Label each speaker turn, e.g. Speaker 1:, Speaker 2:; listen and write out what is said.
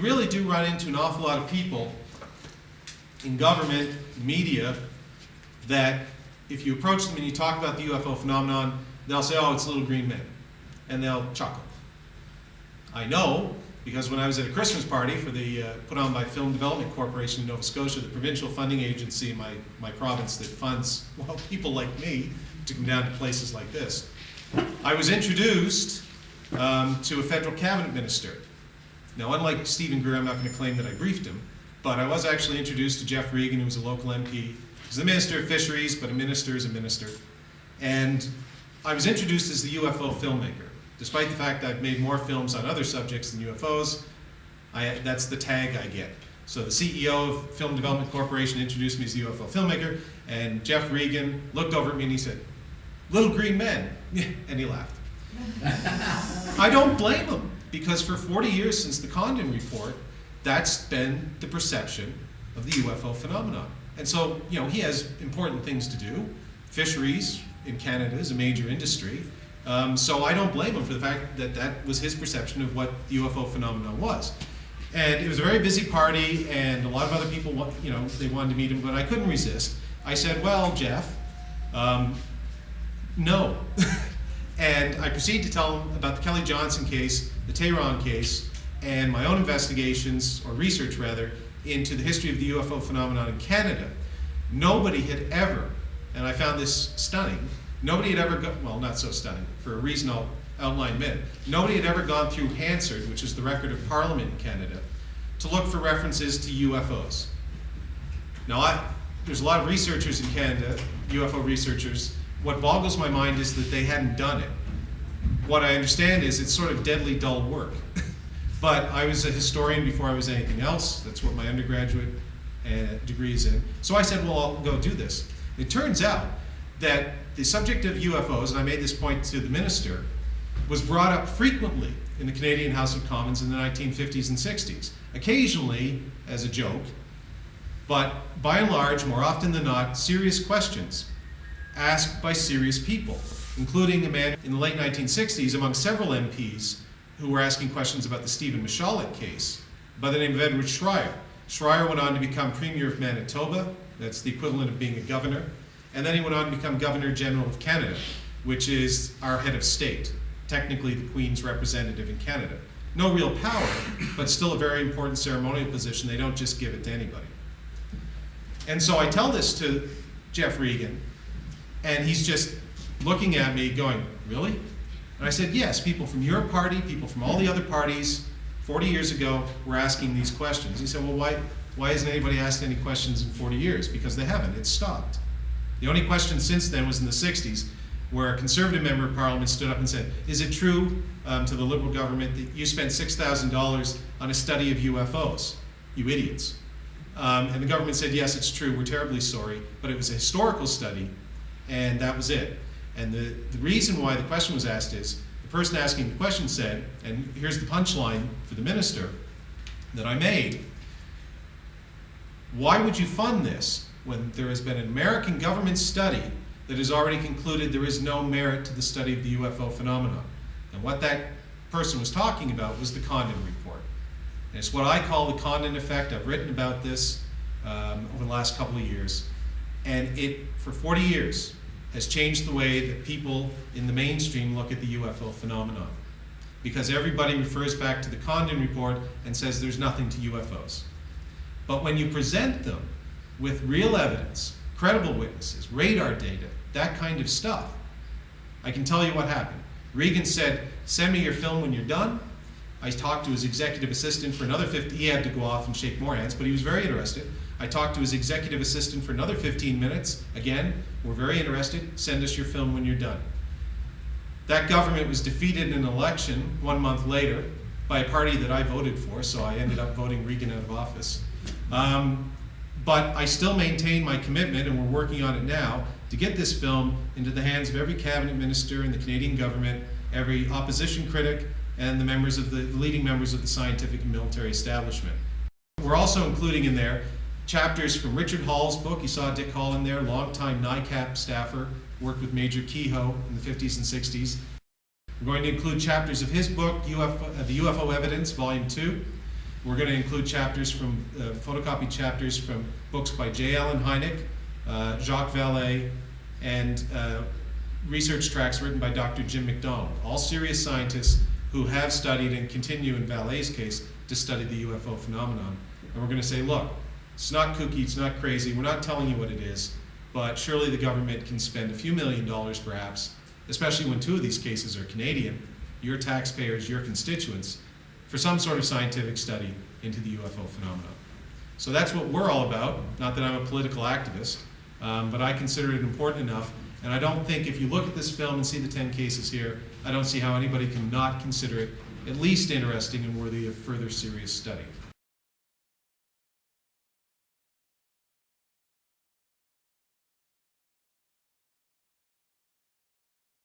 Speaker 1: You really do run into an awful lot of people in government, media, that if you approach them and you talk about the UFO phenomenon, they'll say, oh, it's little green men, and they'll chuckle. I know, because when I was at a Christmas party for the put on by Film Development Corporation in Nova Scotia, the provincial funding agency in my province that funds, well, people like me to come down to places like this, I was introduced to a federal cabinet minister. Now, unlike Stephen Greer, I'm not going to claim that I briefed him, but I was actually introduced to Geoff Regan, who was a local MP. He's the Minister of Fisheries, but a minister is a minister. And I was introduced as the UFO filmmaker. Despite the fact that I've made more films on other subjects than UFOs, that's the tag I get. So the CEO of Film Development Corporation introduced me as the UFO filmmaker, and Geoff Regan looked over at me and he said, "Little green men," and he laughed. I don't blame him, because for 40 years since the Condon Report, that's been the perception of the UFO phenomenon. And so, you know, he has important things to do. Fisheries in Canada is a major industry. So I don't blame him for the fact that that was his perception of what the UFO phenomenon was. And it was a very busy party, and a lot of other people, you know, they wanted to meet him, but I couldn't resist. I said, well, Geoff, no. And I proceeded to tell him about the Kelly Johnson case, the Tehran case, and my own investigations, or research rather, into the history of the UFO phenomenon in Canada. Nobody had ever, and I found this stunning, nobody had ever, well, not so stunning, for a reason I'll outline in a minute. Nobody had ever gone through Hansard, which is the record of Parliament in Canada, to look for references to UFOs. Now, there's a lot of researchers in Canada, UFO researchers. What boggles my mind is that they hadn't done it. What I understand is it's sort of deadly dull work. But I was a historian before I was anything else. That's what my undergraduate degree is in. So I said, well, I'll go do this. It turns out that the subject of UFOs, and I made this point to the minister, was brought up frequently in the Canadian House of Commons in the 1950s and 60s. Occasionally as a joke, but by and large, more often than not, serious questions asked by serious people, including a man in the late 1960s among several MPs who were asking questions about the Stephen Michalek case by the name of Edward Schreier. Schreier went on to become Premier of Manitoba, that's the equivalent of being a governor, and then he went on to become Governor General of Canada, which is our head of state, technically the Queen's representative in Canada. No real power, but still a very important ceremonial position. They don't just give it to anybody. And so I tell this to Geoff Regan, and he's just looking at me going, really? And I said, yes, people from your party, people from all the other parties, 40 years ago, were asking these questions. He said, well, why hasn't anybody asked any questions in 40 years? Because they haven't, it's stopped. The only question since then was in the 60s, where a Conservative member of Parliament stood up and said, is it true to the Liberal government that you spent $6,000 on a study of UFOs? You idiots. And the government said, yes, it's true, we're terribly sorry, but it was a historical study, and that was it. And the reason why the question was asked is, the person asking the question said, and here's the punchline for the minister that I made, why would you fund this when there has been an American government study that has already concluded there is no merit to the study of the UFO phenomenon? And what that person was talking about was the Condon Report. And it's what I call the Condon Effect. I've written about this over the last couple of years. And it, for 40 years, has changed the way that people in the mainstream look at the UFO phenomenon. Because everybody refers back to the Condon Report and says there's nothing to UFOs. But when you present them with real evidence, credible witnesses, radar data, that kind of stuff, I can tell you what happened. Regan said, send me your film when you're done. I talked to his executive assistant for another 50, he had to go off and shake more hands, but he was very interested. I talked to his executive assistant for another 15 minutes. Again, we're very interested, send us your film when you're done. That government was defeated in an election 1 month later by a party that I voted for, so I ended up voting Regan out of office. But I still maintain my commitment, and we're working on it now, to get this film into the hands of every cabinet minister in the Canadian government, every opposition critic, and the leading members of the scientific and military establishment. We're also including in there chapters from Richard Hall's book. You saw Dick Hall in there, longtime NICAP staffer, worked with Major Kehoe in the 50s and 60s. We're going to include chapters of his book, The UFO Evidence, Volume 2. We're going to include chapters from, photocopied chapters from books by J. Allen Hynek, Jacques Vallée, and research tracks written by Dr. Jim McDonald, all serious scientists who have studied and continue, in Vallée's case, to study the UFO phenomenon. And we're going to say, look, it's not kooky, it's not crazy, we're not telling you what it is, but surely the government can spend a few $1 million perhaps, especially when 2 of these cases are Canadian, your taxpayers, your constituents, for some sort of scientific study into the UFO phenomenon. So that's what we're all about. Not that I'm a political activist, but I consider it important enough. And I don't think, if you look at this film and see the 10 cases here, I don't see how anybody can not consider it at least interesting and worthy of further serious study.